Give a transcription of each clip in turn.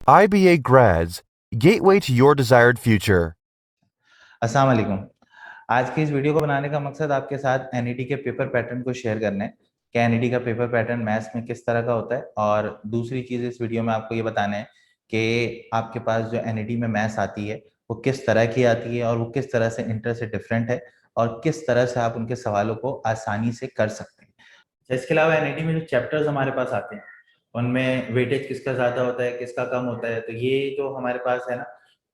IBA Grads, Gateway to Your Desired Future. अस्सलाम वालेकुम। आज की इस वीडियो को बनाने का मकसद आपके साथ एनईटी के पेपर पैटर्न को शेयर करना है कि एनईटी का पेपर पैटर्न मैथ्स में किस तरह का होता है, और दूसरी चीज़ इस वीडियो में आपको ये बताना है कि आपके पास जो एनईटी में मैथ्स आती है वो किस तरह की आती है और वो किस तरह से इंटर से डिफरेंट है और किस तरह से आप उनके सवालों को आसानी से कर सकते हैं। इसके अलावा एनईटी में जो चैप्टर्स हमारे पास आते हैं उनमें वेटेज किसका ज़्यादा होता है, किसका कम होता है, तो ये जो हमारे पास है ना,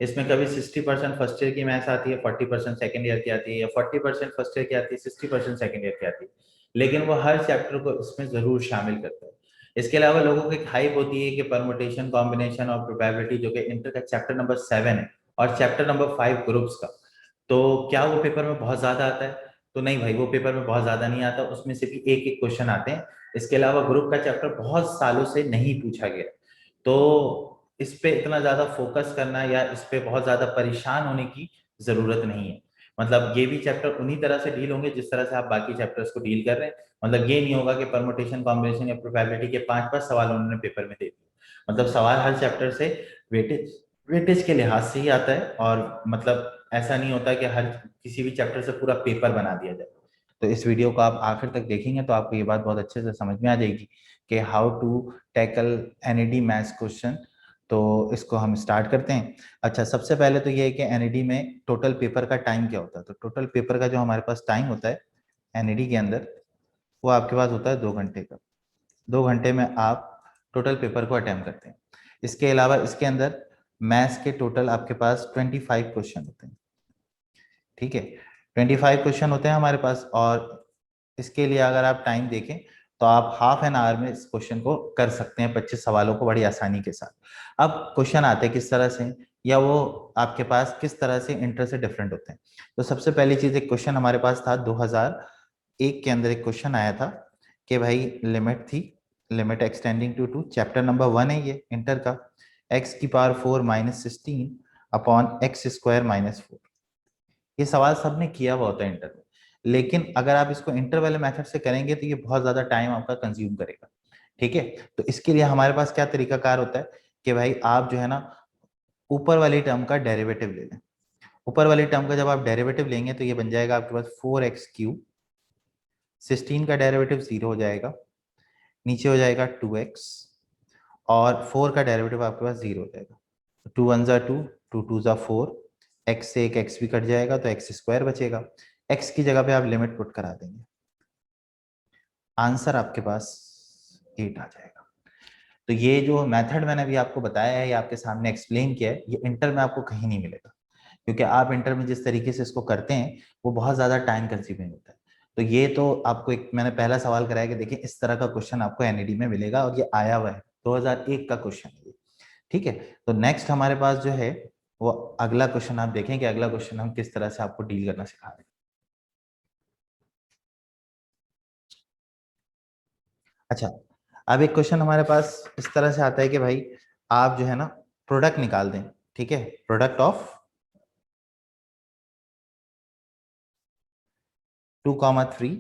इसमें कभी 60% फर्स्ट ईयर की मैथ्स आती है, 40% सेकेंड ईयर की आती है, या 40% फर्स्ट ईयर की आती है, 60% सेकेंड ईयर की आती है, लेकिन वो हर चैप्टर को इसमें जरूर शामिल करता है। इसके अलावा लोगों की एक हाइप होती है कि परमुटेशन, कॉम्बिनेशन और प्रोबेबिलिटी, जो कि इंटर का चैप्टर नंबर 7 है और चैप्टर नंबर 5 ग्रुप्स का, तो क्या वो पेपर में बहुत ज्यादा आता है? तो नहीं भाई, वो पेपर में बहुत ज्यादा नहीं आता, उसमें से भी एक एक क्वेश्चन आते हैं। इसके अलावा ग्रुप का चैप्टर बहुत सालों से नहीं पूछा गया, तो इस पे इतना ज्यादा फोकस करना या इस पे बहुत ज्यादा परेशान होने की जरूरत नहीं है। मतलब ये भी चैप्टर उन्हीं तरह से डील होंगे जिस तरह से आप बाकी चैप्टर्स को डील कर रहे हैं। मतलब ये नहीं होगा कि परमुटेशन, कॉम्बिनेशन या प्रोबेबिलिटी के 5-5 सवाल उन्होंने पेपर में दे दिए। मतलब सवाल हर चैप्टर से वेटेज वेटेज के लिहाज से ही आता है, और मतलब ऐसा नहीं होता कि हर किसी भी चैप्टर से पूरा पेपर बना दिया जाए। तो इस वीडियो को आप आखिर तक देखेंगे तो आपको ये बात बहुत अच्छे से समझ में आ जाएगी कि how to tackle NED maths question. तो इसको हम स्टार्ट करते हैं। अच्छा, सबसे पहले तो ये है कि एनईडी में टोटल पेपर का टाइम क्या होता है। तो टोटल पेपर का जो हमारे पास टाइम होता है एनईडी के अंदर, वो आपके पास होता है 2 घंटे का। 2 घंटे में आप टोटल पेपर को अटेम्प्ट करते हैं। इसके अलावा इसके अंदर मैथ्स के टोटल आपके पास 25 क्वेश्चन होते हैं। ठीक है, 25 क्वेश्चन होते हैं हमारे पास, और इसके लिए अगर आप टाइम देखें तो आप हाफ एन आवर में इस क्वेश्चन को कर सकते हैं, 25 सवालों को बड़ी आसानी के साथ। अब क्वेश्चन आते हैं किस तरह से, या वो आपके पास किस तरह से इंटर से डिफरेंट होते हैं। तो सबसे पहली चीज, एक क्वेश्चन हमारे पास था 2001 के अंदर, एक क्वेश्चन आया था कि भाई लिमिट थी, limit extending to 2, chapter number 1 है ये इंटर का, एक्स की power 4 minus 16 upon x square minus 4। ये सवाल सबने किया हुआ होता है इंटर में, लेकिन अगर आप इसको इंटर वाले मेथड से करेंगे तो ये बहुत ज्यादा टाइम आपका कंज्यूम करेगा। ठीक है, तो इसके लिए हमारे पास क्या तरीकाकार होता है कि भाई आप जो है ना, ऊपर वाली टर्म का डेरिवेटिव ले लें। ऊपर वाली टर्म का जब आप डेरिवेटिव लेंगे तो ये बन जाएगा आपके पास 4x क्यूब, 16 का डेरिवेटिव 0 हो जाएगा, नीचे हो जाएगा 2x, और 4 का डेरिवेटिव आपके पास 0 हो जाएगा। 2 1 ज़ा 2, 2 2 ज़ा 4, एक्स से एक एक्स भी कट जाएगा तो एक्स स्क्वायर बचेगा। एक्स की जगह पे आप लिमिट पुट करा देंगे, आंसर आपके पास 8 आ जाएगा। तो ये जो मेथड मैंने अभी आपको बताया है, ये आपके सामने एक्सप्लेन किया है, ये इंटर में आपको कहीं नहीं मिलेगा, क्योंकि आप इंटर में जिस तरीके से इसको करते हैं वो बहुत ज्यादा टाइम कंज्यूमिंग होता है। तो ये तो आपको एक मैंने पहला सवाल कराया कि देखिए इस तरह का क्वेश्चन आपको एनईडी में मिलेगा, और ये आया हुआ है 2001 का क्वेश्चन है ये। ठीक है, तो नेक्स्ट हमारे पास जो है वो अगला क्वेश्चन, आप देखें कि अगला क्वेश्चन हम किस तरह से आपको डील करना सिखा रहे हैं। अच्छा, अब एक क्वेश्चन हमारे पास इस तरह से आता है कि भाई आप जो है ना प्रोडक्ट निकाल दें। ठीक है, प्रोडक्ट ऑफ 2, 3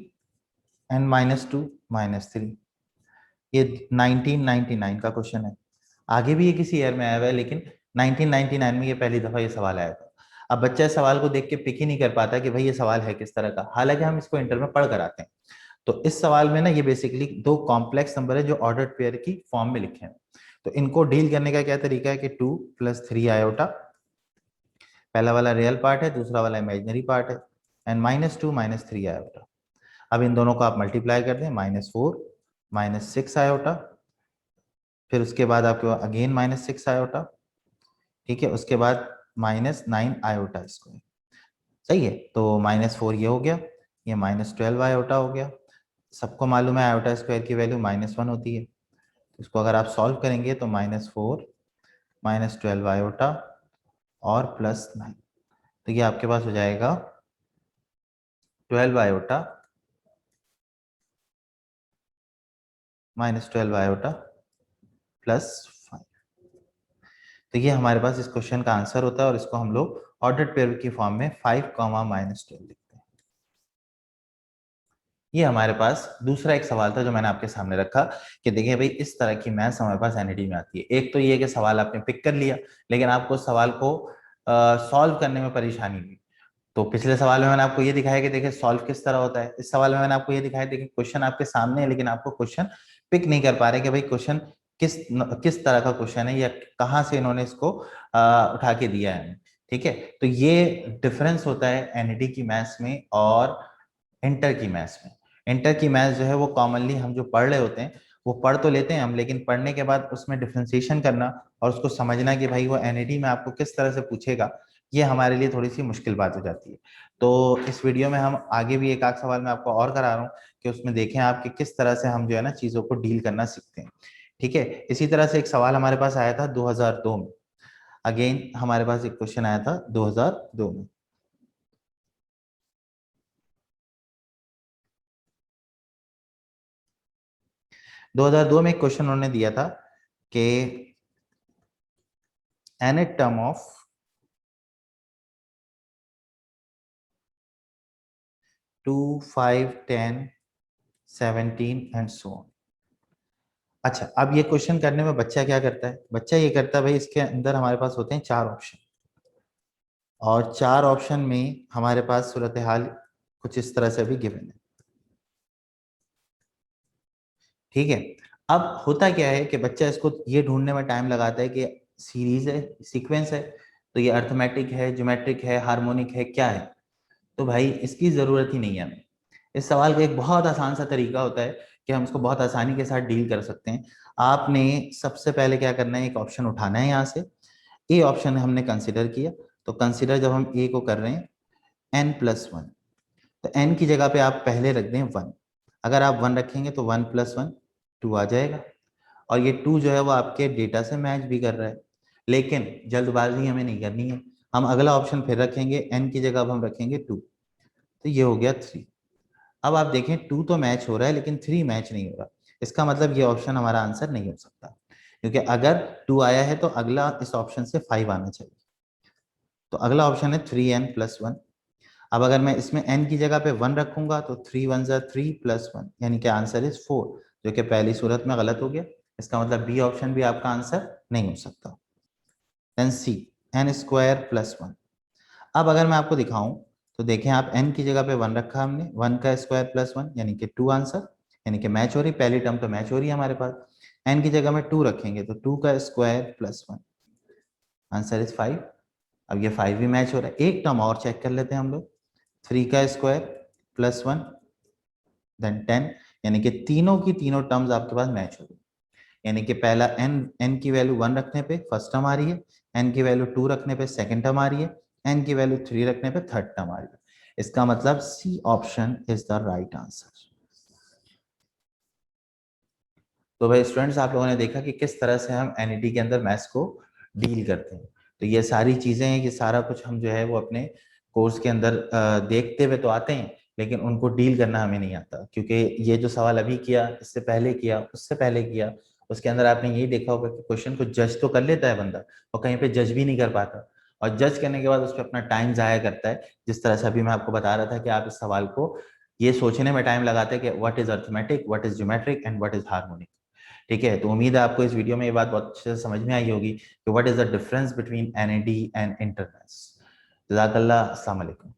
एंड -2, -3। ये 1999 का क्वेश्चन है। आगे भी ये किसी ईयर में आया हुआ है, लेकिन 1999 में ये पहली दफा ये सवाल आया था। अब बच्चा इस सवाल को देख के पिक ही नहीं कर पाता कि भाई ये सवाल है किस तरह का, हालांकि हम इसको इंटर में पढ़ कर आते हैं। तो इस सवाल में ना ये बेसिकली दो कॉम्प्लेक्स नंबर है जो ऑर्डर्ड पेयर की फॉर्म में लिखे हैं। तो इनको डील करने का क्या तरीका है कि 2 + 3 आयोटा, पहला वाला रियल पार्ट है, दूसरा वाला इमेजिनरी पार्ट है, एंड -2 - 3 आयोटा। अब इन दोनों को आप मल्टीप्लाई कर दें, -4 -6 आयोटा, फिर उसके बाद आपके पास अगेन -6 आयोटा। ठीक है, उसके बाद -9 आयोटा स्क्वायर। सही है, तो -4 ये हो गया, ये -12 आयोटा हो गया। सबको मालूम है आयोटा स्क्वायर की वैल्यू -1 होती है। इसको अगर आप सॉल्व करेंगे तो -4 -12 आयोटा और +9, तो ये आपके पास हो जाएगा 12 आयोटा -12 आयोटा +5। तो ये हमारे पास इस क्वेश्चन का आंसर होता है, और इसको हम लोग ऑर्डर्ड पेयर की फॉर्म में 5, -12 लिखते हैं। ये हमारे पास दूसरा एक सवाल था जो मैंने आपके सामने रखा कि देखिए भाई इस तरह की मैथ्स हमारे पास एनईटी में आती है। एक तो ये कि सवाल आपने पिक कर लिया, लेकिन आपको उस सवाल को सॉल्व करने में परेशानी हुई। तो पिछले सवाल में मैंने आपको ये दिखाया कि देखिए सॉल्व किस तरह होता है। इस सवाल में मैंने आपको ये दिखाया, देखिए क्वेश्चन आपके सामने है लेकिन आपको क्वेश्चन पिक नहीं कर पा रहे कि भाई क्वेश्चन किस तरह का क्वेश्चन है या कहाँ से इन्होंने इसको उठा के दिया है। ठीक है, तो ये डिफरेंस होता है एनईटी की मैथ्स में और इंटर की मैथ्स में। इंटर की मैथ्स जो है वो कॉमनली हम जो पढ़ रहे होते हैं वो पढ़ तो लेते हैं हम, लेकिन पढ़ने के बाद उसमें डिफ्रेंसिएशन करना और उसको समझना कि भाई वो एनईटी में आपको किस तरह से पूछेगा, ये हमारे लिए थोड़ी सी मुश्किल बात हो जाती है। तो इस वीडियो में हम आगे भी एक आध सवाल मैं आपको और करा रहा हूँ कि उसमें देखें आप कि किस तरह से हम जो है ना चीजों को डील करना सीखते हैं। ठीक है, इसी तरह से एक सवाल हमारे पास आया था 2002 में। अगेन हमारे पास एक क्वेश्चन आया था 2002 में। 2002 में एक क्वेश्चन उन्होंने दिया था कि n term of 2, 5, 10, 17 and so on. अच्छा, अब ये क्वेश्चन करने में बच्चा क्या करता है? बच्चा ये करता है भाई इसके अंदर हमारे पास होते हैं चार ऑप्शन, और चार ऑप्शन में हमारे पास सूरत हाल कुछ इस तरह से भी गिवन है। ठीक है, अब होता क्या है कि बच्चा इसको ये ढूंढने में टाइम लगाता है कि सीरीज है, सीक्वेंस है, तो ये अर्थमेटिक है, ज्योमेट्रिक है, हार्मोनिक है, क्या है। तो भाई इसकी जरूरत ही नहीं है हमें। इस सवाल का एक बहुत आसान सा तरीका होता है कि हम इसको बहुत आसानी के साथ डील कर सकते हैं। आपने सबसे पहले क्या करना है, एक ऑप्शन उठाना है यहाँ से। ए ऑप्शन हमने कंसिडर किया, तो कंसिडर जब हम ए को कर रहे हैं n+1, तो n की जगह पे आप पहले रख दें 1। अगर आप 1 रखेंगे तो 1+1 2 आ जाएगा, और ये 2 जो है वो आपके डेटा से मैच भी कर रहा है। लेकिन जल्दबाजी हमें नहीं करनी है, हम अगला ऑप्शन फिर रखेंगे, n की जगह अब हम रखेंगे 2, तो ये हो गया 3। अब आप देखें 2 तो मैच हो रहा है लेकिन 3 मैच नहीं हो रहा। इसका मतलब ये ऑप्शन हमारा आंसर नहीं हो सकता, क्योंकि अगर 2 आया है तो अगला इस ऑप्शन से 5 आना चाहिए। तो अगला ऑप्शन है 3n+1। अब अगर मैं इसमें n की जगह पे 1 रखूंगा तो 3 1 3+1, यानी कि आंसर इज 4, जो कि पहली सूरत में गलत हो गया। इसका मतलब बी ऑप्शन भी आपका आंसर नहीं हो सकता। देन सी, n² + 1। अब अगर मैं आपको दिखाऊं तो देखें आप n की जगह पे 1 रखा हमने, 1 का स्क्वायर प्लस 1 यानी कि 2 आंसर, यानी कि मैच हो रही, पहली टर्म तो मैच हो रही है हमारे पास। n की जगह में 2 रखेंगे तो 2 का स्क्वायर प्लस 1, आंसर इज 5। अब ये 5 भी मैच हो रहा है। एक टर्म और चेक कर लेते हैं हम लोग, 3 का स्क्वायर प्लस 1 देन 10, यानी कि तीनों की तीनों टर्म्स आपके पास मैच हो रही है। यानी कि पहला n की वैल्यू 1 रखने पे फर्स्ट टर्म आ रही है, n की वैल्यू 2 रखने पे सेकंड टर्म आ रही है, n की वैल्यू 3 रखने पे थर्ड टर्म आ रही है। इसका मतलब C option is the right answer. तो भाई स्टूडेंट्स, आप लोगों ने देखा कि किस तरह से हम एनईटी के अंदर मैथ्स को डील करते हैं। तो ये सारी चीजें हैं, ये सारा कुछ हम जो है वो अपने कोर्स के अंदर देखते हुए तो आते हैं, लेकिन उनको डील करना हमें नहीं आता। क्योंकि ये जो सवाल अभी किया, इससे पहले किया, उससे पहले किया, उसके अंदर आपने यही देखा होगा कि क्वेश्चन को जज तो कर लेता है बंदा, और कहीं पे जज भी नहीं कर पाता, और जज करने के बाद उस पर अपना टाइम जाया करता है। जिस तरह से अभी मैं आपको बता रहा था कि आप इस सवाल को ये सोचने में टाइम लगाते हैं कि what is arithmetic, what is geometric and what is harmonic. ठीक है, तो उम्मीद है आपको इस वीडियो में ये बात बहुत अच्छे से समझ में आई होगी कि what is the difference between NET and internets. जज़ाकल्लाह, अस्सलाम वालेकुम।